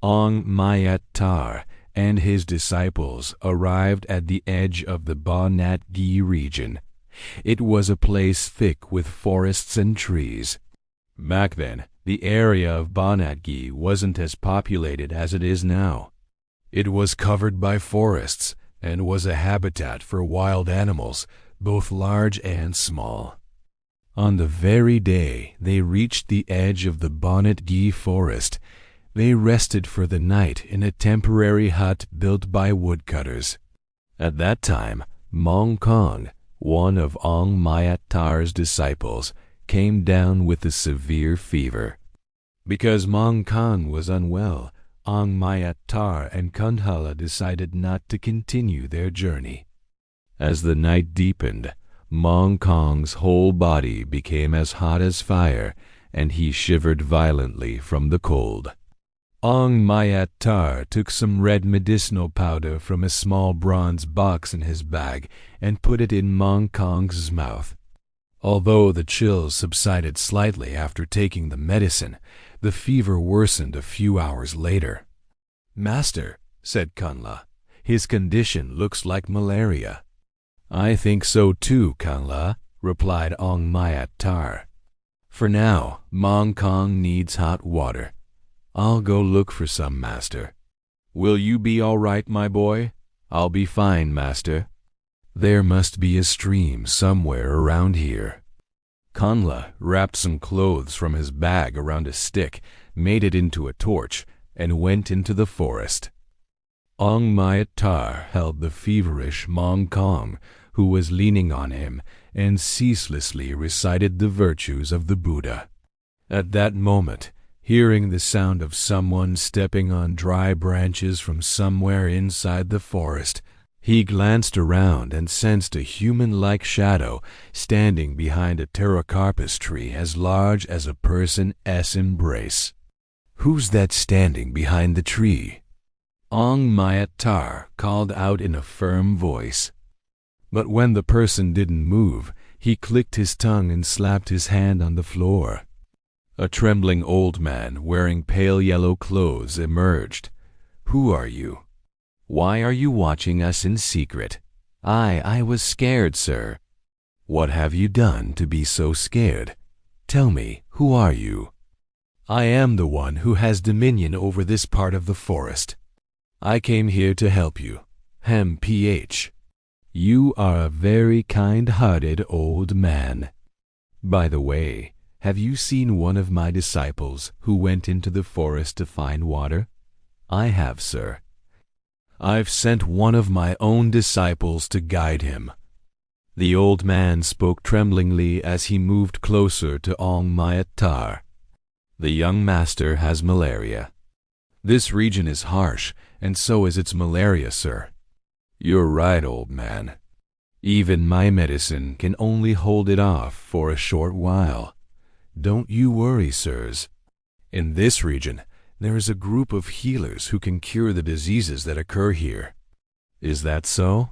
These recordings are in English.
Aung Myat Thar and his disciples arrived at the edge of the Ba Nat Gi region. It was a place thick with forests and trees. Back then, the area of Ba Nat Gi wasn't as populated as it is now. It was covered by forests and was a habitat for wild animals, both large and small. On the very day they reached the edge of the Ba Nat Gi forest, they rested for the night in a temporary hut built by woodcutters. At that time, Maung Kong, one of Aung Myat Thar's disciples, came down with a severe fever. Because Maung Kong was unwell, Aung Myat Thar and Kundhala decided not to continue their journey. As the night deepened, Maung Kong's whole body became as hot as fire, and he shivered violently from the cold. Aung Myat Thar took some red medicinal powder from a small bronze box in his bag and put it in Maung Kong's mouth. Although the chills subsided slightly after taking the medicine, the fever worsened a few hours later. "Master," said Kanla, "his condition looks like malaria." "I think so too, Kanla," replied Aung Myat Thar. "For now, Maung Kong needs hot water. I'll go look for some, Master." "Will you be all right, my boy?" "I'll be fine, Master." "There must be a stream somewhere around here." Kanla wrapped some clothes from his bag around a stick, made it into a torch, and went into the forest. Aung Myat Thar held the feverish Maung Kong, who was leaning on him, and ceaselessly recited the virtues of the Buddha. At that moment, hearing the sound of someone stepping on dry branches from somewhere inside the forest, he glanced around and sensed a human-like shadow standing behind a pterocarpus tree as large as a person's embrace. "Who's that standing behind the tree?" Aung Myat Thar called out in a firm voice. But when the person didn't move, he clicked his tongue and slapped his hand on the floor. A trembling old man wearing pale yellow clothes emerged. "Who are you? Why are you watching us in secret?" I was scared, sir." "What have you done to be so scared? Tell me, who are you?" "I am the one who has dominion over this part of the forest. I came here to help you. PH. You are a very kind-hearted old man. By the way, have you seen one of my disciples who went into the forest to find water?" "I have, sir." "I've sent one of my own disciples to guide him." The old man spoke tremblingly as he moved closer to Aung Myat Thar. "The young master has malaria. This region is harsh, and so is its malaria, sir." "You're right, old man. Even my medicine can only hold it off for a short while. Don't you worry, sirs. In this region, there is a group of healers who can cure the diseases that occur here." "Is that so?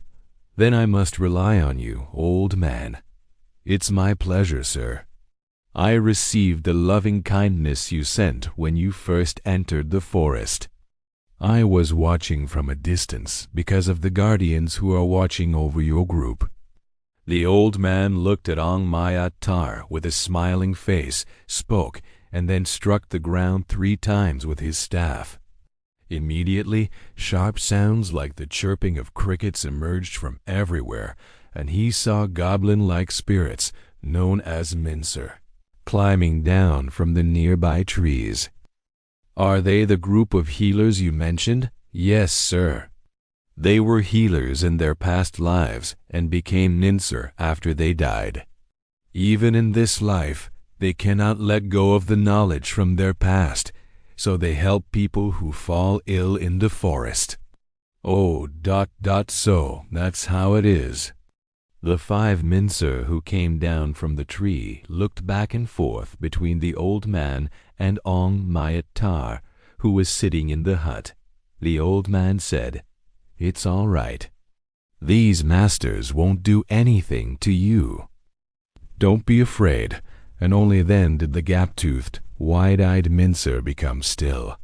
Then I must rely on you, old man." "It's my pleasure, sir. I received the loving kindness you sent when you first entered the forest. I was watching from a distance because of the guardians who are watching over your group." The old man looked at Aung Myat Thar with a smiling face, spoke, and then struck the ground 3 times with his staff. Immediately, sharp sounds like the chirping of crickets emerged from everywhere, and he saw goblin-like spirits, known as Mincer, climbing down from the nearby trees. "Are they the group of healers you mentioned?" "Yes, sir. They were healers in their past lives and became Ninser after they died. Even in this life, they cannot let go of the knowledge from their past, so they help people who fall ill in the forest." "Oh, so that's how it is." The 5 Mincer who came down from the tree looked back and forth between the old man and Aung Myat Thar, who was sitting in the hut. The old man said, "It's all right. These masters won't do anything to you. Don't be afraid." And only then did the gap-toothed, wide-eyed Mincer become still.